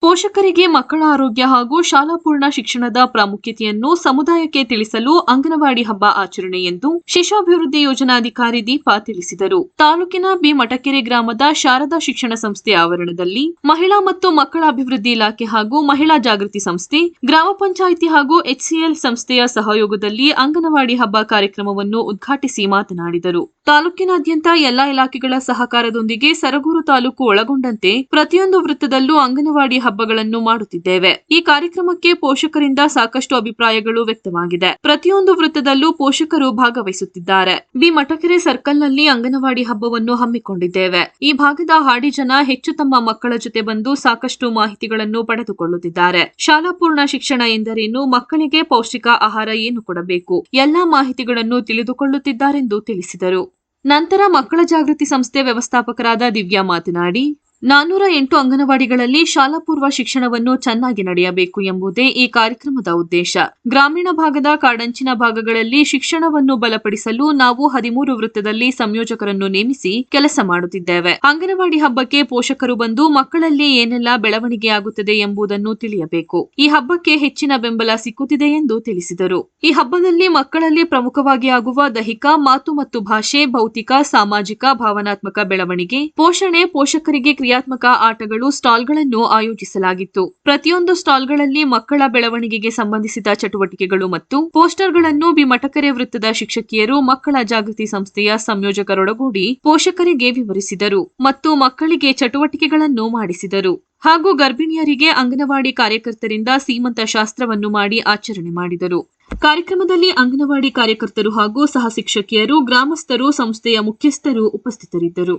ಪೋಷಕರಿಗೆ ಮಕ್ಕಳ ಆರೋಗ್ಯ ಹಾಗೂ ಶಾಲಾಪೂರ್ಣ ಶಿಕ್ಷಣದ ಪ್ರಾಮುಖ್ಯತೆಯನ್ನು ಸಮುದಾಯಕ್ಕೆ ತಿಳಿಸಲು ಅಂಗನವಾಡಿ ಹಬ್ಬ ಆಚರಣೆ ಎಂದು ಶಿಶುಅಭಿವೃದ್ಧಿ ಯೋಜನಾಧಿಕಾರಿ ದೀಪಾ ತಿಳಿಸಿದರು. ತಾಲೂಕಿನ ಬಿ ಮಟಕೆರೆ ಗ್ರಾಮದ ಶಾರದಾ ಶಿಕ್ಷಣ ಸಂಸ್ಥೆ ಆವರಣದಲ್ಲಿ ಮಹಿಳಾ ಮತ್ತು ಮಕ್ಕಳ ಅಭಿವೃದ್ಧಿ ಇಲಾಖೆ ಹಾಗೂ ಮಹಿಳಾ ಜಾಗೃತಿ ಸಂಸ್ಥೆ, ಗ್ರಾಮ ಪಂಚಾಯಿತಿ ಹಾಗೂ HCL ಸಂಸ್ಥೆಯ ಸಹಯೋಗದಲ್ಲಿ ಅಂಗನವಾಡಿ ಹಬ್ಬ ಕಾರ್ಯಕ್ರಮವನ್ನು ಉದ್ಘಾಟಿಸಿ ಮಾತನಾಡಿದರು. ತಾಲೂಕಿನಾದ್ಯಂತ ಎಲ್ಲಾ ಇಲಾಖೆಗಳ ಸಹಕಾರದೊಂದಿಗೆ ಸರಗೂರು ತಾಲೂಕು ಒಳಗೊಂಡಂತೆ ಪ್ರತಿಯೊಂದು ವೃತ್ತದಲ್ಲೂ ಅಂಗನವಾಡಿ ಹಬ್ಬಗಳನ್ನು ಮಾಡುತ್ತಿದ್ದೇವೆ. ಈ ಕಾರ್ಯಕ್ರಮಕ್ಕೆ ಪೋಷಕರಿಂದ ಸಾಕಷ್ಟು ಅಭಿಪ್ರಾಯಗಳು ವ್ಯಕ್ತವಾಗಿದೆ. ಪ್ರತಿಯೊಂದು ವೃತ್ತದಲ್ಲೂ ಪೋಷಕರು ಭಾಗವಹಿಸುತ್ತಿದ್ದಾರೆ. ಬಿ ಮಟಕೆರೆ ಸರ್ಕಲ್ನಲ್ಲಿ ಅಂಗನವಾಡಿ ಹಬ್ಬವನ್ನು ಹಮ್ಮಿಕೊಂಡಿದ್ದೇವೆ. ಈ ಭಾಗದ ಹಾಡಿ ಜನ ಹೆಚ್ಚು ತಮ್ಮ ಮಕ್ಕಳ ಜೊತೆ ಬಂದು ಸಾಕಷ್ಟು ಮಾಹಿತಿಗಳನ್ನು ಪಡೆದುಕೊಳ್ಳುತ್ತಿದ್ದಾರೆ. ಶಾಲಾ ಪೂರ್ಣ ಶಿಕ್ಷಣ ಎಂದರೇನು, ಮಕ್ಕಳಿಗೆ ಪೌಷ್ಟಿಕ ಆಹಾರ ಏನು ಕೊಡಬೇಕು, ಎಲ್ಲಾ ಮಾಹಿತಿಗಳನ್ನು ತಿಳಿದುಕೊಳ್ಳುತ್ತಿದ್ದಾರೆಂದು ತಿಳಿಸಿದರು. ನಂತರ ಮಕ್ಕಳ ಜಾಗೃತಿ ಸಂಸ್ಥೆ ವ್ಯವಸ್ಥಾಪಕರಾದ ದಿವ್ಯಾ ಮಾತನಾಡಿ, 408 ಅಂಗನವಾಡಿಗಳಲ್ಲಿ ಶಾಲಾ ಪೂರ್ವ ಶಿಕ್ಷಣವನ್ನು ಚೆನ್ನಾಗಿ ನಡೆಯಬೇಕು ಎಂಬುದೇ ಈ ಕಾರ್ಯಕ್ರಮದ ಉದ್ದೇಶ. ಗ್ರಾಮೀಣ ಭಾಗದ ಕಾಡಂಚಿನ ಭಾಗಗಳಲ್ಲಿ ಶಿಕ್ಷಣವನ್ನು ಬಲಪಡಿಸಲು ನಾವು 13 ವೃತ್ತದಲ್ಲಿ ಸಂಯೋಜಕರನ್ನು ನೇಮಿಸಿ ಕೆಲಸ ಮಾಡುತ್ತಿದ್ದೇವೆ. ಅಂಗನವಾಡಿ ಹಬ್ಬಕ್ಕೆ ಪೋಷಕರು ಬಂದು ಮಕ್ಕಳಲ್ಲಿ ಏನೆಲ್ಲ ಬೆಳವಣಿಗೆಯಾಗುತ್ತದೆ ಎಂಬುದನ್ನು ತಿಳಿಯಬೇಕು. ಈ ಹಬ್ಬಕ್ಕೆ ಹೆಚ್ಚಿನ ಬೆಂಬಲ ಸಿಕ್ಕುತ್ತಿದೆ ಎಂದು ತಿಳಿಸಿದರು. ಈ ಹಬ್ಬದಲ್ಲಿ ಮಕ್ಕಳಲ್ಲಿ ಪ್ರಮುಖವಾಗಿ ಆಗುವ ದೈಹಿಕ, ಮಾತು ಮತ್ತು ಭಾಷೆ, ಭೌತಿಕ, ಸಾಮಾಜಿಕ, ಭಾವನಾತ್ಮಕ ಬೆಳವಣಿಗೆ, ಪೋಷಣೆ, ಪೋಷಕರಿಗೆ ಕ್ರಿಯಾತ್ಮಕ ಆಟಗಳು, ಸ್ಟಾಲ್ಗಳನ್ನು ಆಯೋಜಿಸಲಾಗಿತ್ತು. ಪ್ರತಿಯೊಂದು ಸ್ಟಾಲ್ಗಳಲ್ಲಿ ಮಕ್ಕಳ ಬೆಳವಣಿಗೆಗೆ ಸಂಬಂಧಿಸಿದ ಚಟುವಟಿಕೆಗಳು ಮತ್ತು ಪೋಸ್ಟರ್ಗಳನ್ನು ಬಿ ಮಟಕೆರೆ ವೃತ್ತದ ಶಿಕ್ಷಕಿಯರು ಮಕ್ಕಳ ಜಾಗೃತಿ ಸಂಸ್ಥೆಯ ಸಂಯೋಜಕರೊಡಗೂಡಿ ಪೋಷಕರಿಗೆ ವಿವರಿಸಿದರು ಮತ್ತು ಮಕ್ಕಳಿಗೆ ಚಟುವಟಿಕೆಗಳನ್ನು ಮಾಡಿಸಿದರು. ಹಾಗೂ ಗರ್ಭಿಣಿಯರಿಗೆ ಅಂಗನವಾಡಿ ಕಾರ್ಯಕರ್ತರಿಂದ ಸೀಮಂತ ಶಾಸ್ತ್ರವನ್ನು ಮಾಡಿ ಆಚರಣೆ ಮಾಡಿದರು. ಕಾರ್ಯಕ್ರಮದಲ್ಲಿ ಅಂಗನವಾಡಿ ಕಾರ್ಯಕರ್ತರು ಹಾಗೂ ಸಹ ಶಿಕ್ಷಕಿಯರು, ಗ್ರಾಮಸ್ಥರು, ಸಂಸ್ಥೆಯ ಮುಖ್ಯಸ್ಥರು ಉಪಸ್ಥಿತರಿದ್ದರು.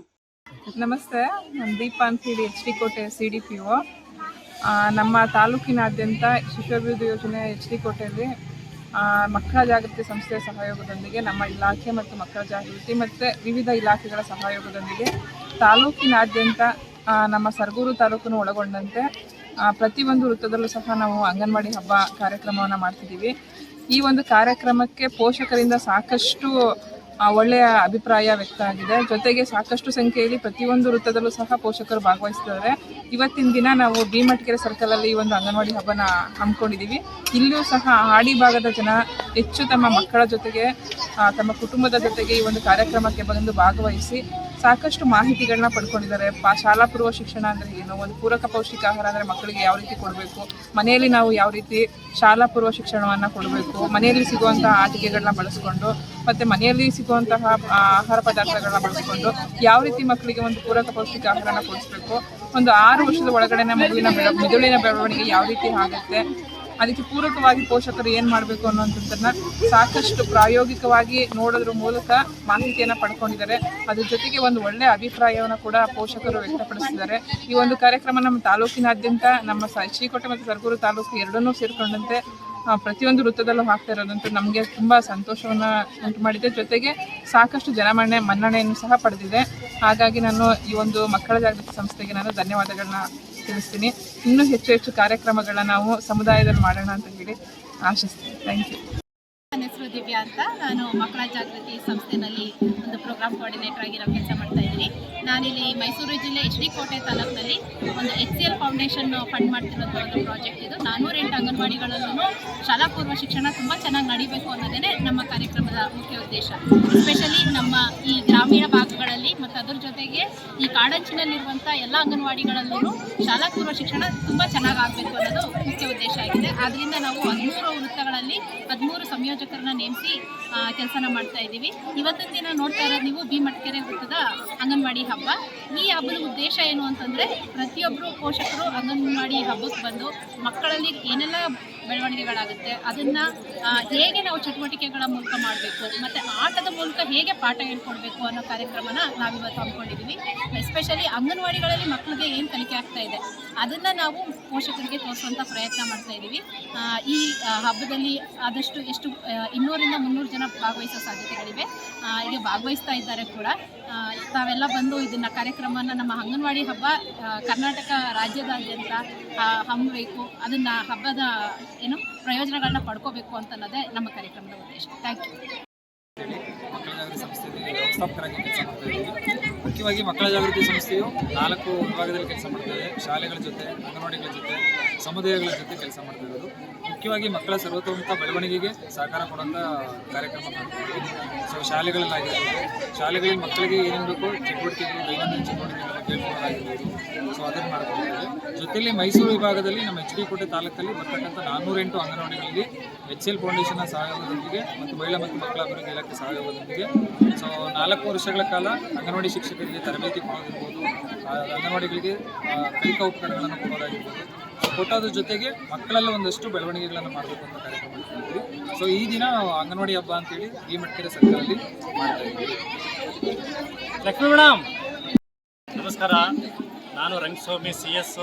ನಮಸ್ತೆ, ನಾನು ದೀಪಾ ಅಂತೇಳಿ HD ಕೋಟೆ CDPO. ನಮ್ಮ ತಾಲೂಕಿನಾದ್ಯಂತ ಶಿಶುಅಭಿವೃದ್ಧಿ ಯೋಜನೆ HD ಕೋಟೆಯಲ್ಲಿ ಮಕ್ಕಳ ಜಾಗೃತಿ ಸಂಸ್ಥೆಯ ಸಹಯೋಗದೊಂದಿಗೆ ನಮ್ಮ ಇಲಾಖೆ ಮತ್ತು ಮಕ್ಕಳ ಜಾಗೃತಿ ಮತ್ತು ವಿವಿಧ ಇಲಾಖೆಗಳ ಸಹಯೋಗದೊಂದಿಗೆ ತಾಲೂಕಿನಾದ್ಯಂತ ನಮ್ಮ ಸರಗೂರು ತಾಲೂಕನ್ನು ಒಳಗೊಂಡಂತೆ ಪ್ರತಿಯೊಂದು ವೃತ್ತದಲ್ಲೂ ಸಹ ನಾವು ಅಂಗನವಾಡಿ ಹಬ್ಬ ಕಾರ್ಯಕ್ರಮವನ್ನು ಮಾಡ್ತಿದ್ದೀವಿ. ಈ ಒಂದು ಕಾರ್ಯಕ್ರಮಕ್ಕೆ ಪೋಷಕರಿಂದ ಸಾಕಷ್ಟು ಒಳ್ಳೆಯ ಅಭಿಪ್ರಾಯ ವ್ಯಕ್ತ ಆಗಿದೆ. ಜೊತೆಗೆ ಸಾಕಷ್ಟು ಸಂಖ್ಯೆಯಲ್ಲಿ ಪ್ರತಿಯೊಂದು ವೃತ್ತದಲ್ಲೂ ಸಹ ಪೋಷಕರು ಭಾಗವಹಿಸ್ತಿದ್ದಾರೆ. ಇವತ್ತಿನ ದಿನ ನಾವು ಬಿ ಮಟಕೆರೆ ಸರ್ಕಲಲ್ಲಿ ಈ ಒಂದು ಅಂಗನವಾಡಿ ಹಬ್ಬನ ಹಮ್ಮಿಕೊಂಡಿದ್ದೀವಿ. ಇಲ್ಲಿಯೂ ಸಹ ಹಾಡಿ ಭಾಗದ ಜನ ಹೆಚ್ಚು ತಮ್ಮ ಮಕ್ಕಳ ಜೊತೆಗೆ, ತಮ್ಮ ಕುಟುಂಬದ ಜೊತೆಗೆ ಈ ಒಂದು ಕಾರ್ಯಕ್ರಮಕ್ಕೆ ಬಂದು ಭಾಗವಹಿಸಿ ಸಾಕಷ್ಟು ಮಾಹಿತಿಗಳನ್ನ ಪಡ್ಕೊಂಡಿದ್ದಾರೆ. ಶಾಲಾ ಪೂರ್ವ ಶಿಕ್ಷಣ ಅಂದರೆ ಏನು, ಒಂದು ಪೂರಕ ಪೌಷ್ಟಿಕ ಆಹಾರ ಅಂದರೆ ಮಕ್ಕಳಿಗೆ ಯಾವ ರೀತಿ ಕೊಡಬೇಕು, ಮನೆಯಲ್ಲಿ ನಾವು ಯಾವ ರೀತಿ ಶಾಲಾ ಪೂರ್ವ ಶಿಕ್ಷಣವನ್ನು ಕೊಡಬೇಕು, ಮನೆಯಲ್ಲಿ ಸಿಗುವಂತಹ ಆಟಿಕೆಗಳನ್ನ ಬಳಸ್ಕೊಂಡು ಮತ್ತು ಮನೆಯಲ್ಲಿ ಸಿಗುವಂತಹ ಆಹಾರ ಪದಾರ್ಥಗಳನ್ನ ಬಳಸ್ಕೊಂಡು ಯಾವ ರೀತಿ ಮಕ್ಕಳಿಗೆ ಒಂದು ಪೂರಕ ಪೌಷ್ಟಿಕ ಆಹಾರನ ಕೊಡಿಸ್ಬೇಕು, ಒಂದು 6 ವರ್ಷದ ಒಳಗಡೆ ಮಗುವಿನ ಮೆದುಳಿನ ಬೆಳವಣಿಗೆ ಯಾವ ರೀತಿ ಆಗುತ್ತೆ, ಅದಕ್ಕೆ ಪೂರಕವಾಗಿ ಪೋಷಕರು ಏನು ಮಾಡಬೇಕು ಅನ್ನೋಂಥದ್ದನ್ನು ಸಾಕಷ್ಟು ಪ್ರಾಯೋಗಿಕವಾಗಿ ನೋಡೋದ್ರ ಮೂಲಕ ಮಾಹಿತಿಯನ್ನು ಪಡ್ಕೊಂಡಿದ್ದಾರೆ. ಅದ್ರ ಜೊತೆಗೆ ಒಂದು ಒಳ್ಳೆಯ ಅಭಿಪ್ರಾಯವನ್ನು ಕೂಡ ಪೋಷಕರು ವ್ಯಕ್ತಪಡಿಸಿದ್ದಾರೆ. ಈ ಒಂದು ಕಾರ್ಯಕ್ರಮ ನಮ್ಮ ತಾಲೂಕಿನಾದ್ಯಂತ ನಮ್ಮ ಶ್ರೀಕೋಟೆ ಮತ್ತು ಸರಗೂರು ತಾಲೂಕು ಎರಡನ್ನೂ ಸೇರಿಕೊಂಡಂತೆ ಪ್ರತಿಯೊಂದು ವೃತ್ತದಲ್ಲೂ ಆಗ್ತಾ ಇರೋದಂತೂ ನಮಗೆ ತುಂಬ ಸಂತೋಷವನ್ನು ಉಂಟು ಮಾಡಿದೆ. ಜೊತೆಗೆ ಸಾಕಷ್ಟು ಮನ್ನಣೆಯನ್ನು ಸಹ ಪಡೆದಿದೆ. ಹಾಗಾಗಿ ನಾನು ಈ ಒಂದು ಮಕ್ಕಳ ಜಾಗೃತಿ ಸಂಸ್ಥೆಗೆ ನಾನು ಧನ್ಯವಾದಗಳನ್ನ ತಿಳಿಸ್ತೀನಿ. ಇನ್ನೂ ಹೆಚ್ಚು ಕಾರ್ಯಕ್ರಮಗಳನ್ನ ನಾವು ಸಮುದಾಯದಲ್ಲಿ ಮಾಡೋಣ ಅಂತ ಹೇಳಿ ಆಶಿಸ್ತೀನಿ. Thank you. ನನ್ನ ಹೆಸರು ದಿವ್ಯಾ ಅಂತ. ನಾನು ಮಕ್ಕಳ ಜಾಗೃತಿ ಸಂಸ್ಥೆಯಲ್ಲಿ ಒಂದು ಪ್ರೋಗ್ರಾಮ್ ಕೋಆರ್ಡಿನೇಟರ್ ಆಗಿ ನಾವು ಕೆಲಸ ಮಾಡ್ತಾ ಇದ್ದೀನಿ. ನಾನಿಲ್ಲಿ ಮೈಸೂರು ಜಿಲ್ಲೆ HD ಕೋಟೆ ತಾಲೂಕಿನಲ್ಲಿ ಒಂದು HCL ಫೌಂಡೇಶನ್ ಫಂಡ್ ಮಾಡ್ತಿರೋಂಥ ಒಂದು ಪ್ರಾಜೆಕ್ಟ್ ಇದು. 408 ಅಂಗನವಾಡಿಗಳಲ್ಲೂ ಶಾಲಾ ಪೂರ್ವ ಶಿಕ್ಷಣ ತುಂಬ ಚೆನ್ನಾಗಿ ನಡೀಬೇಕು ಅನ್ನೋದೇ ನಮ್ಮ ಕಾರ್ಯಕ್ರಮದ ಮುಖ್ಯ ಉದ್ದೇಶ. ಎಸ್ಪೆಷಲಿ ನಮ್ಮ ಈ ಗ್ರಾಮೀಣ ಭಾಗಗಳಲ್ಲಿ ಮತ್ತು ಅದರ ಜೊತೆಗೆ ಈ ಕಾಡಂಚಿನಲ್ಲಿರುವಂಥ ಎಲ್ಲ ಅಂಗನವಾಡಿಗಳಲ್ಲೂ ಶಾಲಾ ಪೂರ್ವ ಶಿಕ್ಷಣ ತುಂಬ ಚೆನ್ನಾಗಿ ಆಗಬೇಕು ಅನ್ನೋದು ಮುಖ್ಯ ಉದ್ದೇಶ ಆಗಿದೆ. ಆದ್ದರಿಂದ ನಾವು 13 ವೃತ್ತಗಳಲ್ಲಿ 13 ಸಂಯೋಜಕರನ್ನ ನೇಮಿಸಿ ಕೆಲಸನ ಮಾಡ್ತಾ ಇದ್ದೀವಿ. ಇವತ್ತಿನ ದಿನ ನೋಡ್ತಾ ಇರೋದು ನೀವು ಬಿ ಮಟಕೆರೆ ವೃತ್ತದ ಅಂಗನವಾಡಿ ಹಬ್ಬ. ಈ ಹಬ್ಬದ ಉದ್ದೇಶ ಏನು ಅಂತಂದರೆ, ಪ್ರತಿಯೊಬ್ಬರು ಪೋಷಕರು ಅಂಗನವಾಡಿ ಹಬ್ಬಕ್ಕೆ ಬಂದು ಮಕ್ಕಳಲ್ಲಿ ಏನೆಲ್ಲ ಬೆಳವಣಿಗೆಗಳಾಗುತ್ತೆ ಅದನ್ನು ಹೇಗೆ ನಾವು ಚಟುವಟಿಕೆಗಳ ಮೂಲಕ ಮಾಡಬೇಕು ಮತ್ತು ಆಟದ ಮೂಲಕ ಹೇಗೆ ಪಾಠ ಹೇಳ್ಕೊಡ್ಬೇಕು ಅನ್ನೋ ಕಾರ್ಯಕ್ರಮನ ನಾವಿವತ್ತು ಹಮ್ಮಿಕೊಂಡಿದ್ದೀವಿ. ಎಸ್ಪೆಷಲಿ ಅಂಗನವಾಡಿಗಳಲ್ಲಿ ಮಕ್ಕಳಿಗೆ ಏನು ಕಲಿಕೆ ಆಗ್ತಾ ಇದೆ ಅದನ್ನು ನಾವು ಪೋಷಕರಿಗೆ ತೋರಿಸುವಂಥ ಪ್ರಯತ್ನ ಮಾಡ್ತಾ ಇದ್ದೀವಿ. ಈ ಹಬ್ಬದಲ್ಲಿ ಆದಷ್ಟು 200-300 ಜನ ಭಾಗವಹಿಸೋ ಸಾಧ್ಯತೆಗಳಿವೆ. ಈಗ ಭಾಗವಹಿಸ್ತಾ ಇದ್ದಾರೆ ಕೂಡ. ತಾವೆಲ್ಲ ಬಂದು ಇದನ್ನು ಕಾರ್ಯಕ್ರಮನ ನಮ್ಮ ಅಂಗನವಾಡಿ ಹಬ್ಬ ಕರ್ನಾಟಕ ರಾಜ್ಯದಾದ್ಯಂತ ಹಮ್ಮಬೇಕು, ಅದನ್ನು ಹಬ್ಬದ ಪ್ರಯೋಜನಗಳನ್ನ ಪಡ್ಕೋಬೇಕು ಅಂತನ್ನೋದೇ ನಮ್ಮ ಕಾರ್ಯಕ್ರಮದ ಉದ್ದೇಶ. Thank you. ಮಕ್ಕಳ ಜಾಗೃತಿ ಸಂಸ್ಥೆಯಲ್ಲಿ ವ್ಯವಸ್ಥಾಪಕರಾಗಿ ಕೆಲಸ ಮಾಡ್ತಾ ಇದ್ದೀವಿ. ಮುಖ್ಯವಾಗಿ ಮಕ್ಕಳ ಜಾಗೃತಿ ಸಂಸ್ಥೆಯು 4 ವಿಭಾಗದಲ್ಲಿ ಕೆಲಸ ಮಾಡ್ತಾ ಇದೆ. ಶಾಲೆಗಳ ಜೊತೆ, ಅಂಗನವಾಡಿಗಳ ಜೊತೆ ಸಮುದಾಯಗಳ ಜೊತೆ ಕೆಲಸ ಮಾಡ್ತಾ ಇರೋದು. ಮುಖ್ಯವಾಗಿ ಮಕ್ಕಳ ಸರ್ವತೋಮುಖ ಬೆಳವಣಿಗೆಗೆ ಸಹಕಾರ ಕೊಡುವಂಥ ಕಾರ್ಯಕ್ರಮ ಮಾಡ್ತೀವಿ. ಸೊ ಶಾಲೆಗಳಲ್ಲಿ ಮಕ್ಕಳಿಗೆ ಏನೇನು ಬೇಕೋ ಚಟುವಟಿಕೆಗಳು, ದೈನಂದಿನ ಚಟುವಟಿಕೆಗಳನ್ನು ಕೇಳ್ಕೊಳ್ಳೋದಾಗಿರ್ಬೋದು. ಸೊ ಅದನ್ನು ಮಾಡ್ಕೊಂಡಿದ್ದೇವೆ. ಜೊತೆಯಲ್ಲಿ ಮೈಸೂರು ವಿಭಾಗದಲ್ಲಿ ನಮ್ಮ HD ಕೋಟೆ ತಾಲೂಕಲ್ಲಿ ಬರ್ತಕ್ಕಂಥ 408 ಅಂಗನವಾಡಿಗಳಿಗೆ HCL ಫೌಂಡೇಶನ್ನ ಸಹಯೋಗದೊಂದಿಗೆ ಮತ್ತು ಮಹಿಳಾ ಮತ್ತು ಮಕ್ಕಳ ಅಭಿವೃದ್ಧಿ ಇಲಾಖೆ ಸಹಯೋಗದೊಂದಿಗೆ ಸೊ 4 ವರ್ಷಗಳ ಕಾಲ ಅಂಗನವಾಡಿ ಶಿಕ್ಷಕರಿಗೆ ತರಬೇತಿ ಕೊಡೋದಿರ್ಬೋದು, ಅಂಗನವಾಡಿಗಳಿಗೆ ಕಲಿಕಾ ಉಪಕರಣಗಳನ್ನು ಕೊಡೋದಾಗಿರ್ಬೋದು. ಕೊಟ್ಟೋದ್ರ ಜೊತೆಗೆ ಮಕ್ಕಳಲ್ಲಿ ಒಂದಷ್ಟು ಬೆಳವಣಿಗೆಗಳನ್ನು ಮಾಡಬೇಕು ಅಂತ ಕಾರ್ಯಕ್ರಮ ಮಾಡ್ತಿದ್ವಿ. ಸೊ ಈ ದಿನ ಅಂಗನವಾಡಿ ಹಬ್ಬ ಅಂತೇಳಿ ಈ ಮಟ್ಟಕೆರೆ ಸರ್ಕಲಲ್ಲಿ ಮಾಡ್ತಾ ಇದ್ದೀವಿ. ಲಕ್ಷ್ಮೀ ಮೇಡಮ್ ನಮಸ್ಕಾರ. ನಾನು ರಂಗಸ್ವಾಮಿ CS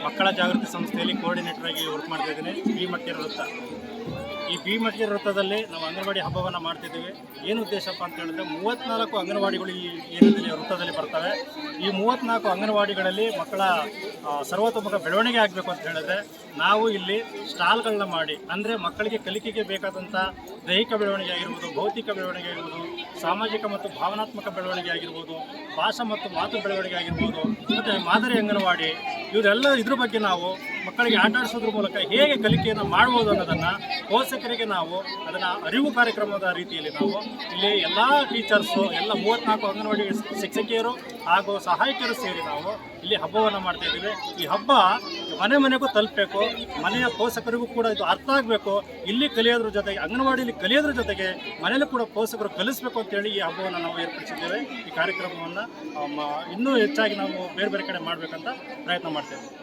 ಮಕ್ಕಳ ಜಾಗೃತಿ ಸಂಸ್ಥೆಯಲ್ಲಿ ಕೋಆರ್ಡಿನೇಟರ್ ಆಗಿ ವರ್ಕ್ ಮಾಡ್ತಾ ಇದ್ದೀನಿ. ಬಿ ಮಟ್ಟಿಗೆ ವೃತ್ತ. ಈ ಬಿ ಮಟ್ಟಿಗೆ ವೃತ್ತದಲ್ಲಿ ನಾವು ಅಂಗನವಾಡಿ ಹಬ್ಬವನ್ನು ಮಾಡ್ತಿದ್ದೀವಿ. ಏನು ಉದ್ದೇಶಪ್ಪ ಅಂತ ಹೇಳಿದ್ರೆ 34 ಅಂಗನವಾಡಿಗಳು ಈ ಏರಿಯಾದಲ್ಲಿ ವೃತ್ತದಲ್ಲಿ ಬರ್ತವೆ. ಈ 34 ಅಂಗನವಾಡಿಗಳಲ್ಲಿ ಮಕ್ಕಳ ಸರ್ವತೋಮುಖ ಬೆಳವಣಿಗೆ ಆಗಬೇಕು ಅಂತ ಹೇಳಿದ್ರೆ ನಾವು ಇಲ್ಲಿ ಸ್ಟಾಲ್ಗಳನ್ನ ಮಾಡಿ, ಅಂದರೆ ಮಕ್ಕಳಿಗೆ ಕಲಿಕೆಗೆ ಬೇಕಾದಂಥ ದೈಹಿಕ ಬೆಳವಣಿಗೆ ಆಗಿರ್ಬೋದು, ಭೌತಿಕ ಬೆಳವಣಿಗೆ ಆಗಿರ್ಬೋದು, ಸಾಮಾಜಿಕ ಮತ್ತು ಭಾವನಾತ್ಮಕ ಬೆಳವಣಿಗೆ ಆಗಿರ್ಬೋದು, ಭಾಷಾ ಮತ್ತು ಮಾತು ಬೆಳವಣಿಗೆ ಆಗಿರ್ಬೋದು, ಮತ್ತು ಮಾದರಿ ಅಂಗನವಾಡಿ ಇವರೆಲ್ಲ ಇದ್ರ ಬಗ್ಗೆ ನಾವು ಮಕ್ಕಳಿಗೆ ಆಟ ಆಡಿಸೋದ್ರ ಮೂಲಕ ಹೇಗೆ ಕಲಿಕೆಯನ್ನು ಮಾಡ್ಬೋದು ಅನ್ನೋದನ್ನು ಪೋಷಕರಿಗೆ ನಾವು ಅದನ್ನು ಅರಿವು ಕಾರ್ಯಕ್ರಮದ ರೀತಿಯಲ್ಲಿ ನಾವು ಇಲ್ಲಿ ಎಲ್ಲ ಟೀಚರ್ಸು, ಎಲ್ಲ 34 ಅಂಗನವಾಡಿ ಶಿಕ್ಷಕಿಯರು ಹಾಗೂ ಸಹಾಯಕಿಯರು ಸೇರಿ ನಾವು ಇಲ್ಲಿ ಹಬ್ಬವನ್ನು ಮಾಡ್ತಾ ಇದ್ದೀವಿ. ಈ ಹಬ್ಬ ಮನೆ ಮನೆಗೂ ತಲುಪಬೇಕು, ಮನೆಯ ಪೋಷಕರಿಗೂ ಕೂಡ ಇದು ಅರ್ಥ ಆಗಬೇಕು. ಇಲ್ಲಿ ಕಲಿಯೋದ್ರ ಜೊತೆಗೆ, ಅಂಗನವಾಡಿಯಲ್ಲಿ ಕಲಿಯೋದ್ರ ಜೊತೆಗೆ ಮನೆಯಲ್ಲೂ ಕೂಡ ಪೋಷಕರು ಕಲಿಸಬೇಕು ಅಂತೇಳಿ ಈ ಹಬ್ಬವನ್ನು ನಾವು ಏರ್ಪಡಿಸಿದ್ದೇವೆ. ಈ ಕಾರ್ಯಕ್ರಮವನ್ನು ಇನ್ನೂ ಹೆಚ್ಚಾಗಿ ನಾವು ಬೇರೆ ಬೇರೆ ಕಡೆ ಮಾಡಬೇಕಂತ ಪ್ರಯತ್ನ ಮಾಡ್ತೇವೆ.